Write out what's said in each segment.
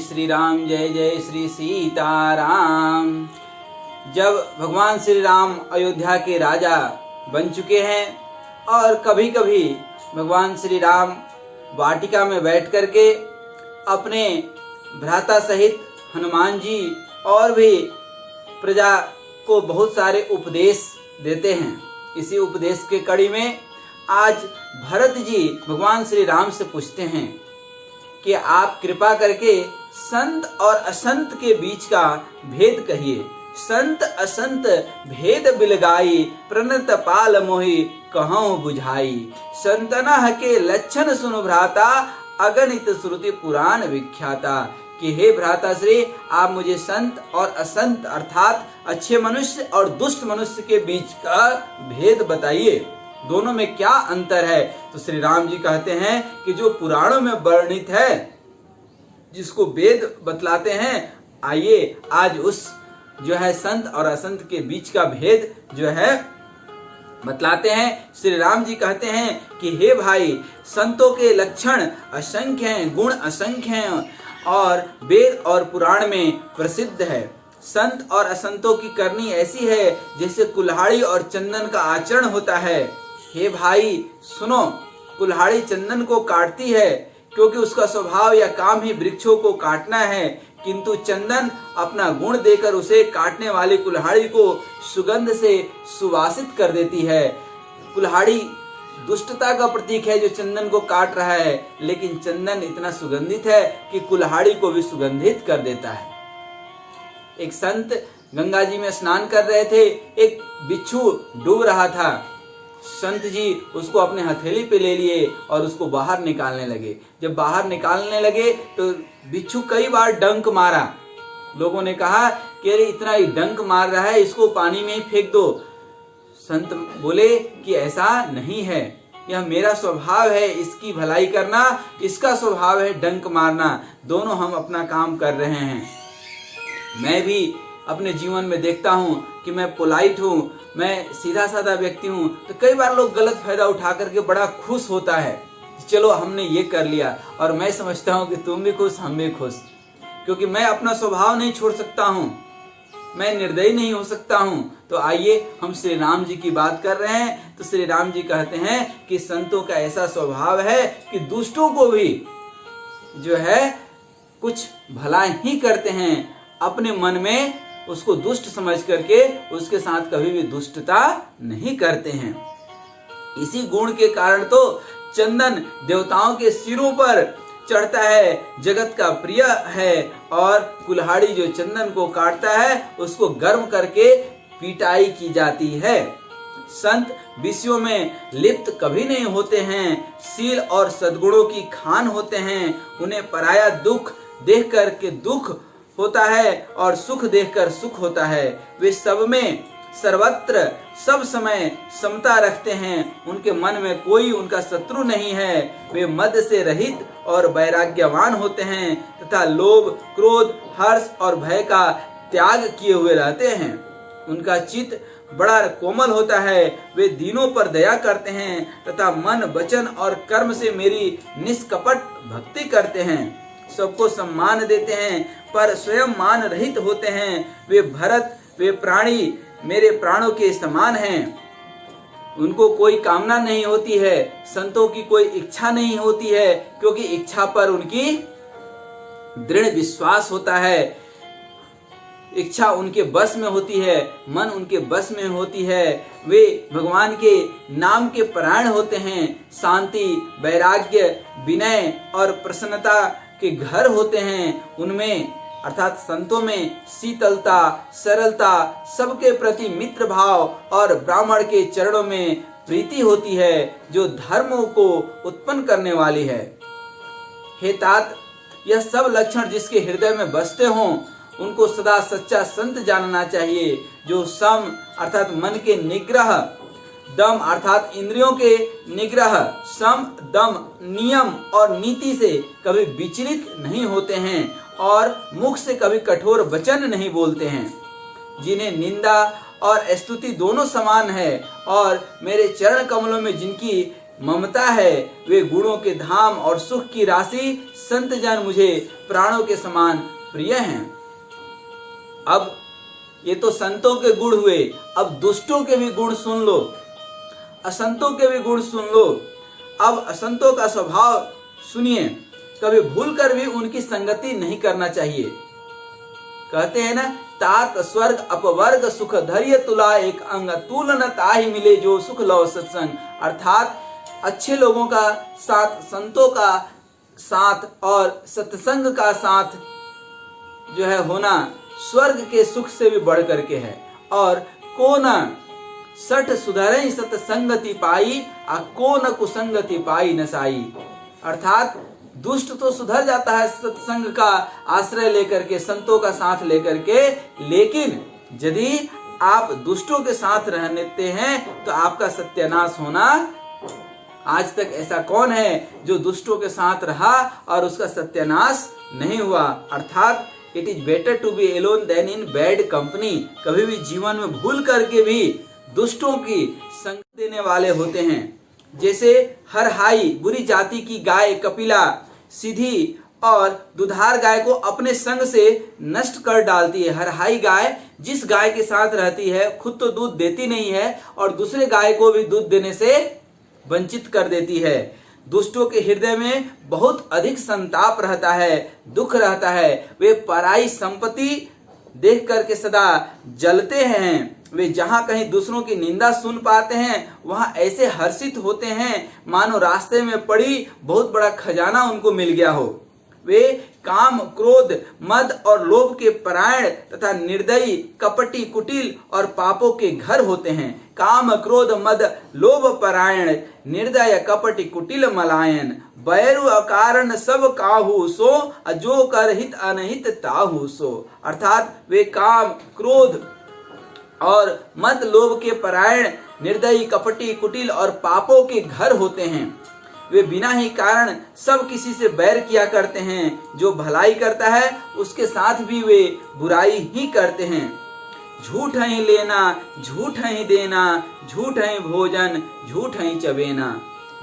श्री राम, जय जय श्री सीताराम। जब भगवान श्री राम अयोध्या के राजा बन चुके हैं और कभी कभी भगवान श्री राम वाटिका में बैठ करके अपने भ्राता सहित हनुमान जी और भी प्रजा को बहुत सारे उपदेश देते हैं। इसी उपदेश के कड़ी में आज भरत जी भगवान श्री राम से पूछते हैं कि आप कृपा करके संत और असंत के बीच का भेद कहिए। संत असंत भेद बिलगाई, प्रणत पाल मोहि कहूँ बुझाई। संतनह के लक्षण सुनु भ्राता, अगणित श्रुति पुराण विख्याता। कि हे भ्राता श्री, आप मुझे संत और असंत अर्थात अच्छे मनुष्य और दुष्ट मनुष्य के बीच का भेद बताइए, दोनों में क्या अंतर है। तो श्री राम जी कहते हैं कि जो पुराणों में वर्णित है, जिसको वेद बतलाते हैं, आइए आज उस जो है संत और असंत के बीच का भेद जो है बतलाते हैं। श्री राम जी कहते हैं कि हे भाई, संतों के लक्षण असंख्य हैं, गुण असंख्य हैं और वेद और पुराण में प्रसिद्ध है। संत और असंतों की करनी ऐसी है जैसे कुल्हाड़ी और चंदन का आचरण होता है। हे भाई सुनो, कुल्हाड़ी चंदन को काटती है क्योंकि उसका स्वभाव या काम ही वृक्षों को काटना है, किंतु चंदन अपना गुण देकर उसे काटने वाली कुल्हाड़ी को सुगंध से सुवासित कर देती है। कुल्हाड़ी दुष्टता का प्रतीक है जो चंदन को काट रहा है, लेकिन चंदन इतना सुगंधित है कि कुल्हाड़ी को भी सुगंधित कर देता है। एक संत गंगा जी में स्नान कर रहे थे, एक बिच्छू डूब रहा था। संत जी उसको अपने हथेली पे ले लिए और उसको बाहर निकालने लगे। जब बाहर निकालने लगे तो बिच्छू कई बार डंक मारा। लोगों ने कहा कि अरे इतना ही डंक मार रहा है, इसको पानी में ही फेंक दो। संत बोले कि ऐसा नहीं है, यह मेरा स्वभाव है इसकी भलाई करना, इसका स्वभाव है डंक मारना। दोनों हम अपना काम कर रहे हैं। मैं भी अपने जीवन में देखता हूँ कि मैं पोलाइट हूँ, मैं सीधा साधा व्यक्ति हूँ, तो कई बार लोग गलत फायदा उठा करके बड़ा खुश होता है, चलो हमने ये कर लिया। और मैं समझता हूँ कि तुम भी खुश, हम भी खुश, क्योंकि मैं अपना स्वभाव नहीं छोड़ सकता हूँ, मैं निर्दयी नहीं हो सकता हूँ। तो आइए हम श्री राम जी की बात कर रहे हैं। तो श्री राम जी कहते हैं कि संतों का ऐसा स्वभाव है कि दुष्टों को भी जो है कुछ भला ही करते हैं, अपने मन में उसको दुष्ट समझ करके उसके साथ कभी भी दुष्टता नहीं करते हैं। इसी गुण के कारण तो चंदन देवताओं के सिरों पर चढ़ता है, जगत का प्रिय है, और कुल्हाड़ी जो चंदन को काटता है उसको गर्म करके पिटाई की जाती है। संत विषयों में लिप्त कभी नहीं होते हैं, शील और सद्गुणों की खान होते हैं। उन्हें पराया दुख देख करके दुख होता है और सुख देखकर सुख होता है। वे सब में सर्वत्र सब समय समता रखते हैं, उनके मन में कोई उनका शत्रु नहीं है। वे मद से रहित और वैराग्यवान होते हैं तथा लोभ, क्रोध, हर्ष और भय का त्याग किए हुए रहते हैं। उनका चित्त बड़ा कोमल होता है, वे दीनों पर दया करते हैं तथा मन, वचन और कर्म से मेरी निष्कपट भक्ति करते हैं। सबको सम्मान देते हैं पर स्वयं मान रहित होते हैं। वे भरत, वे प्राणी मेरे प्राणों के समान हैं। उनको कोई कामना नहीं होती है, संतों की कोई इच्छा नहीं होती है, क्योंकि इच्छा पर उनकी दृढ़ विश्वास होता है। इच्छा उनके बस में होती है, मन उनके बस में होती है। वे भगवान के नाम के परायण होते हैं। शांति, वैराग्य, विनय और प्रसन्नता के घर होते हैं। उनमें अर्थात संतों में शीतलता, सरलता, सबके प्रति मित्र भाव और ब्राह्मण के चरणों में प्रीति होती है, जो धर्मों को उत्पन्न करने वाली है। हे तात, यह सब लक्षण जिसके हृदय में बसते हों, उनको सदा सच्चा संत जानना चाहिए, जो सम अर्थात मन के निग्रह, दम अर्थात इंद्रियों के निग्रह, सम, दम, नियम और नीति से कभी विचलित नहीं होते हैं और मुख से कभी कठोर वचन नहीं बोलते हैं, जिन्हें निंदा और स्तुति दोनों समान है और मेरे चरण कमलों में जिनकी ममता है, वे गुणों के धाम और सुख की राशि संत जन मुझे प्राणों के समान प्रिय हैं। अब ये तो संतों के गुण हुए, अब दुष्टों के भी गुण सुन लो, असंतों के भी गुण सुन लो। अब असंतों का स्वभाव सुनिए, कभी भूल कर भी उनकी संगति नहीं करना चाहिए। कहते हैं ना, तात स्वर्ग अपवर्ग सुख धैर्य तुला एक अंग तुल न ताहि मिले जो सुख लो सत्संग। अर्थात अच्छे लोगों का साथ, संतों का साथ और सत्संग का साथ जो है होना स्वर्ग के सुख से भी बढ़ करके है। और को न सठ सुधरे सत्संगति पाई आ को न कुसंगति पाई नसाई। अर्थात दुष्ट तो सुधर जाता है सत्संग का आश्रय लेकर के, संतों का साथ लेकर के, लेकिन यदि आप दुष्टों के साथ रहते हैं तो आपका सत्यानाश होना। आज तक ऐसा कौन है जो दुष्टों के साथ रहा और उसका सत्यानाश नहीं हुआ। अर्थात it is better to be alone than in bad company. कभी भी जीवन में भूल करके भी दुष्टों की संग देने वाले होते हैं। जैसे हरहाई बुरी जाति की गाय कपिला सीधी और दुधार गाय को अपने संग से नष्ट कर डालती है। हरहाई गाय जिस गाय के साथ रहती है खुद तो दूध देती नहीं है और दूसरे गाय को भी दूध देने से वंचित कर देती है। दुष्टों के हृदय में बहुत अधिक संताप रहता है, दुख रहता है। वे पराई संपत्ति देख करके सदा जलते हैं। वे जहां कहीं दूसरों की निंदा सुन पाते हैं वहां ऐसे हर्षित होते हैं मानो रास्ते में पड़ी बहुत बड़ा खजाना उनको मिल गया हो। वे काम क्रोध मद और लोभ के परायण तथा निर्दयी कपटी कुटिल और पापों के घर होते हैं। काम क्रोध मद लोभ परायण निर्दय कपटी कुटिल मलायन बैरु अकारण सब काहू सो अजो कर हित अनहित ताहू सो। अर्थात वे काम क्रोध और मद लोभ के परायण निर्दयी कपटी कुटिल और पापों के घर होते हैं। वे बिना ही कारण सब किसी से बैर किया करते हैं। जो भलाई करता है उसके साथ भी वे बुराई ही करते हैं। झूठ ही लेना झूठ ही देना झूठ ही भोजन झूठ ही चबेना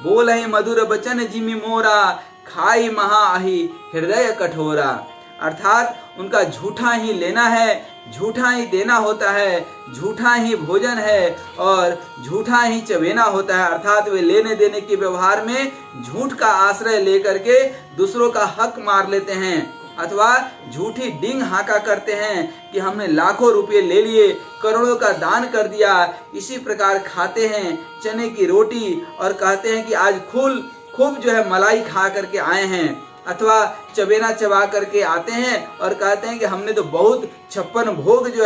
बोल ही मधुर बचन जिमि मोरा खाई महाहि हृदय कठोरा। अर्थात उनका झूठा ही लेना है, झूठा ही देना होता है, झूठा ही भोजन है और झूठा ही चबेना होता है। अर्थात वे लेने देने के व्यवहार में झूठ का आश्रय लेकर के दूसरों का हक मार लेते हैं अथवा झूठी डींग हाका करते हैं कि हमने लाखों रुपए ले लिए, करोड़ों का दान कर दिया। इसी प्रकार खाते हैं चने की रोटी और कहते हैं कि आज खूब जो है मलाई खा करके आए हैं, अथवा चबेना चबा करके आते हैं और कहते हैं कि हमने तो बहुत 56 भोग जो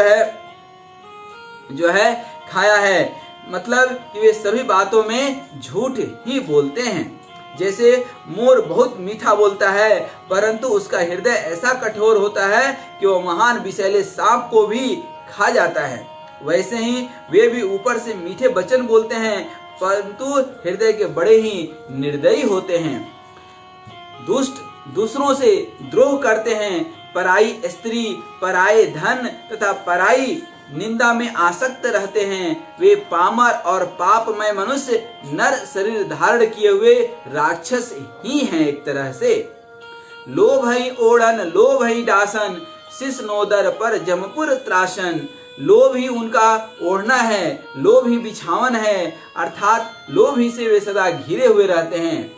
है खाया है। मतलब कि वे सभी बातों में झूठ ही बोलते हैं। जैसे मोर बहुत मीठा बोलता है परंतु उसका हृदय ऐसा कठोर होता है कि वह महान विषैले सांप को भी खा जाता है, वैसे ही वे भी ऊपर से मीठे वचन बोलते हैं परंतु हृदय के बड़े ही निर्दयी होते हैं। दुष्ट दूसरों से द्रोह करते हैं, पराई स्त्री पराये धन तथा पराई निंदा में आसक्त रहते हैं। वे पामर और पापमय मनुष्य नर शरीर धारण किए हुए राक्षस ही हैं। एक तरह से लोभ ही ओढ़न लोभ ही डासन शिष नोदर पर जमपुर त्रासन। लोभ ही उनका ओढ़ना है, लोभ ही बिछावन है। अर्थात लोभ ही से वे सदा घिरे हुए रहते हैं।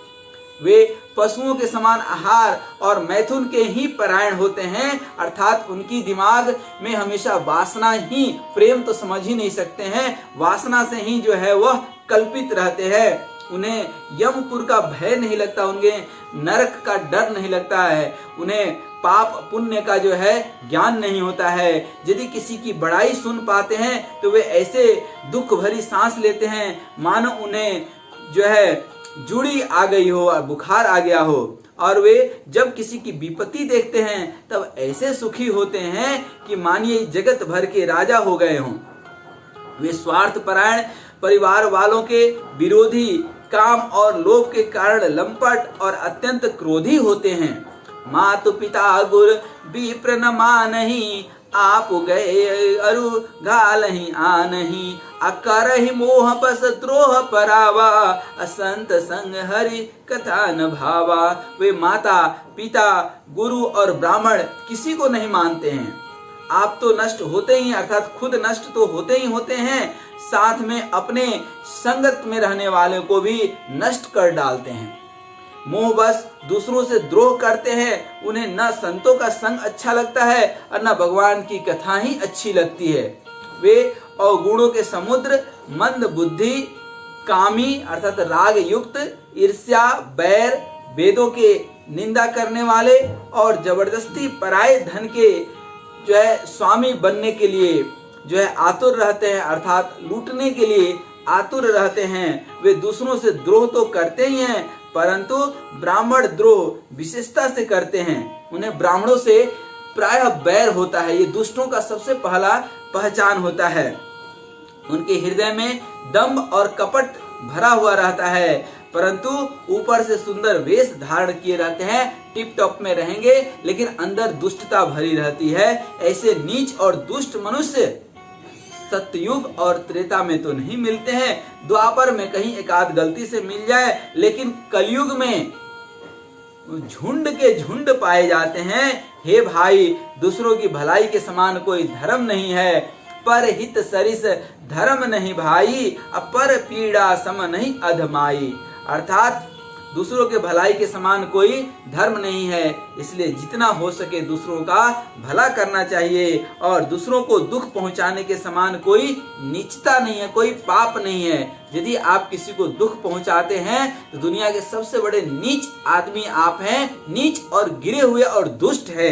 वे पशुओं के समान आहार और मैथुन के ही परायण होते हैं। अर्थात उनकी दिमाग में हमेशा वासना ही, प्रेम तो समझ ही नहीं सकते हैं, वासना से ही जो है वह कल्पित रहते हैं। उन्हें यमपुर का भय नहीं लगता, उन्हें नरक का डर नहीं लगता है, उन्हें पाप पुण्य का जो है ज्ञान नहीं होता है। यदि किसी की बड़ाई सुन पाते हैं तो वे ऐसे दुख भरी सांस लेते हैं मानो उन्हें जो है जुड़ी आ गई हो और बुखार आ गया हो। और वे जब किसी की विपत्ति देखते हैं तब ऐसे सुखी होते हैं कि मानिए जगत भर के राजा हो गए हों। वे स्वार्थ परायण, परिवार वालों के विरोधी, काम और लोभ के कारण लंपट और अत्यंत क्रोधी होते हैं। मातु पिता गुर विप्र न मानहि आप गए अरु घालहि आनहि अकरहि मोह बस द्रोह परावा असंत संग हरि कथा न भावा। वे माता पिता गुरु और ब्राह्मण किसी को नहीं मानते हैं। आप तो नष्ट होते ही, अर्थात खुद नष्ट तो होते ही होते हैं, साथ में अपने संगत में रहने वाले को भी नष्ट कर डालते हैं। मोह बस दूसरों से द्रोह करते हैं। उन्हें न संतों का संग अच्छा लगता है और न भगवान की कथा ही अच्छी लगती है। वे अवगुणों के समुद्र, मंद बुद्धि, कामी अर्थात राग युक्त, ईर्ष्या, बैर, वेदों के निंदा करने वाले और जबरदस्ती पराये धन के जो है स्वामी बनने के लिए जो है आतुर रहते हैं, अर्थात लूटने के लिए आतुर रहते हैं। वे दूसरों से द्रोह तो करते ही हैं, परंतु ब्राह्मण द्रोह विशेषता से करते हैं। उन्हें ब्राह्मणों से प्रायः बैर होता है। ये दुष्टों का सबसे पहला पहचान होता है। उनके हृदय में दंभ और कपट भरा हुआ रहता है, परंतु ऊपर से सुंदर वेश धारण किए रहते हैं, टिप टॉप में रहेंगे, लेकिन अंदर दुष्टता भरी रहती है। ऐसे नीच और दुष्ट मनुष्य सतयुग और त्रेता में तो नहीं मिलते हैं। द्वापर में कहीं एक आध गलती से मिल जाए, लेकिन कलयुग में झुंड के झुंड पाए जाते हैं। हे भाई, दूसरों की भलाई के समान कोई धर्म नहीं है। पर हित सरिस धर्म नहीं भाई, अपर पीड़ा सम नहीं अधमाई। अर्थात दूसरों के भलाई के समान कोई धर्म नहीं है। इसलिए जितना हो सके दूसरों का भला करना चाहिए, और दूसरों को दुख पहुंचाने के समान कोई नीचता नहीं है, कोई पाप नहीं है। यदि आप किसी को दुख पहुंचाते हैं तो दुनिया के सबसे बड़े नीच आदमी आप हैं, नीच और गिरे हुए और दुष्ट है।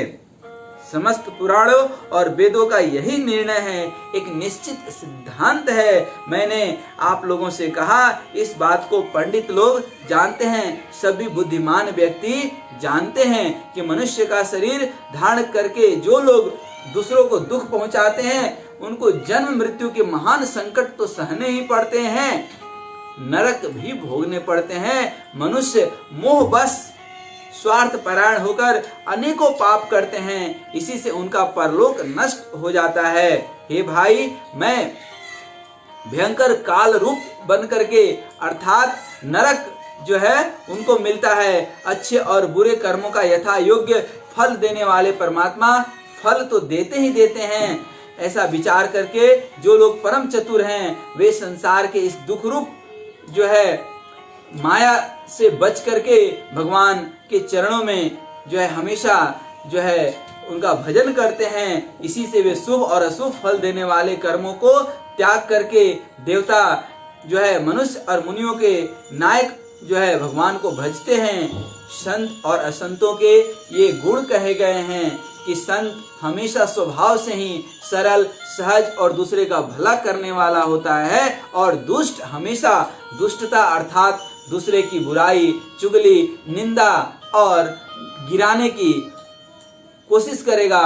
समस्त पुराणों और वेदों का यही निर्णय है, एक निश्चित सिद्धांत है। मैंने आप लोगों से कहा, इस बात को पंडित लोग जानते हैं, सभी बुद्धिमान व्यक्ति जानते हैं कि मनुष्य का शरीर धारण करके जो लोग दूसरों को दुख पहुंचाते हैं, उनको जन्म मृत्यु के महान संकट तो सहने ही पड़ते हैं, नरक भी भोगने पड़ते हैं। मनुष्य मोह बस स्वार्थ परायण होकर अनेकों पाप करते हैं, इसी से उनका परलोक नष्ट हो जाता है। हे भाई, मैं भयंकर काल रूप बन करके अर्थात नरक जो है उनको मिलता है। अच्छे और बुरे कर्मों का यथा योग्य फल देने वाले परमात्मा फल तो देते ही देते हैं। ऐसा विचार करके जो लोग परम चतुर हैं, वे संसार के इस दुख रूप जो है माया से बच करके भगवान के चरणों में जो है हमेशा जो है उनका भजन करते हैं। इसी से वे शुभ और अशुभ फल देने वाले कर्मों को त्याग करके देवता जो है मनुष्य और मुनियों के नायक जो है भगवान को भजते हैं। संत और असंतों के ये गुण कहे गए हैं कि संत हमेशा स्वभाव से ही सरल, सहज और दूसरे का भला करने वाला होता है, और दुष्ट हमेशा दुष्टता अर्थात दूसरे की बुराई, चुगली, निंदा और गिराने की कोशिश करेगा।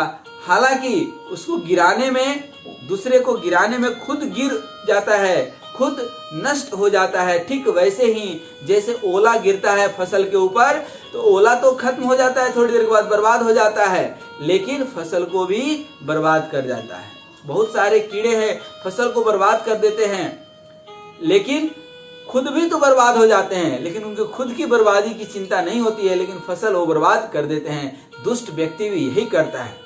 हालांकि उसको गिराने में, दूसरे को गिराने में खुद गिर जाता है, खुद नष्ट हो जाता है। ठीक वैसे ही जैसे ओला गिरता है फसल के ऊपर, तो ओला तो खत्म हो जाता है, थोड़ी देर के बाद बर्बाद हो जाता है, लेकिन फसल को भी बर्बाद कर जाता है। बहुत सारे कीड़े हैं फसल को बर्बाद कर देते हैं, लेकिन खुद भी तो बर्बाद हो जाते हैं, लेकिन उनके खुद की बर्बादी की चिंता नहीं होती है, लेकिन फसल वो बर्बाद कर देते हैं। दुष्ट व्यक्ति भी यही करता है,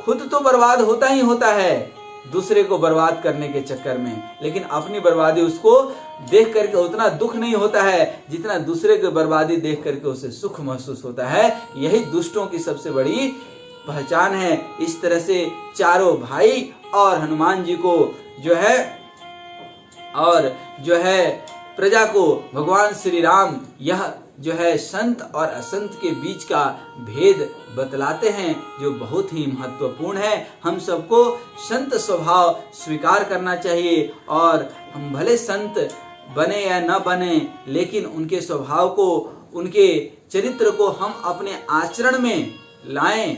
खुद तो बर्बाद होता ही होता है दूसरे को बर्बाद करने के चक्कर में, लेकिन अपनी बर्बादी उसको देख करके उतना दुख नहीं होता है जितना दूसरे की बर्बादी देख करके उसे सुख महसूस होता है। यही दुष्टों की सबसे बड़ी पहचान है। इस तरह से चारों भाई और हनुमान जी को जो है और जो है प्रजा को भगवान श्री राम यह जो है संत और असंत के बीच का भेद बतलाते हैं, जो बहुत ही महत्वपूर्ण है। हम सबको संत स्वभाव स्वीकार करना चाहिए, और हम भले संत बने या न बने, लेकिन उनके स्वभाव को, उनके चरित्र को हम अपने आचरण में लाएं,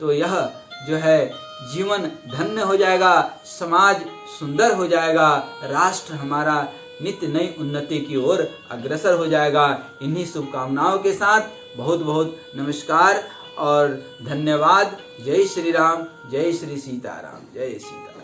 तो यह जो है जीवन धन्य हो जाएगा, समाज सुंदर हो जाएगा, राष्ट्र हमारा नित्य नई उन्नति की ओर अग्रसर हो जाएगा। इन्हीं शुभकामनाओं के साथ बहुत बहुत नमस्कार और धन्यवाद। जय श्री राम, जय श्री सीताराम, जय सीता।